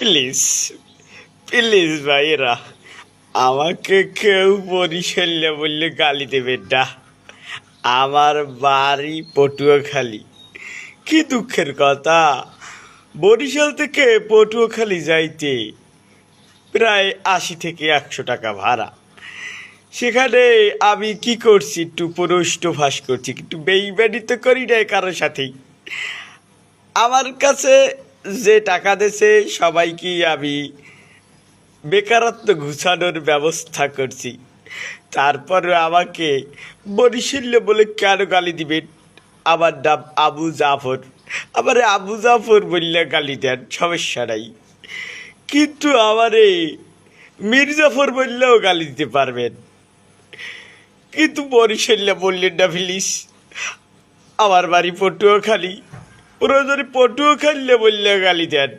Please please ভাইয়েরা, আমাকে কেউ বরিশালে বললে গালি দেবেন না। আমার বাড়ি পটুয়াখালী। কি দুঃখের কথা, বরিশাল থেকে পটুয়াখালী যাইতে প্রায় 80 থেকে 100 টাকা ভাড়া। সেখানে আমি কি করছি, একটু প্রশ্ন ফাঁস করছি, কিন্তু বেইমানি তো করি নাই কারোর সাথেই। আমার কাছে যে টাকা দিয়েছে সবাইকে আমি বেকারত্ব ঘুচানোর ব্যবস্থা করছি। তারপরে আমাকে বরিশাল্য বলে কেন গালি দিবেন? আমার নাম আবু জাফর, আমার আবু জাফর বললে গালি দেন, সমস্যা নাই। কিন্তু আমারে মির্জাফর বললেও গালি দিতে পারবেন, কিন্তু বরিশাল্য বললেন না প্লিজ। আমার বাড়ি পটুয়াখালী, প্রয়োজনে পটুয়াখালী বললে গালি দেন।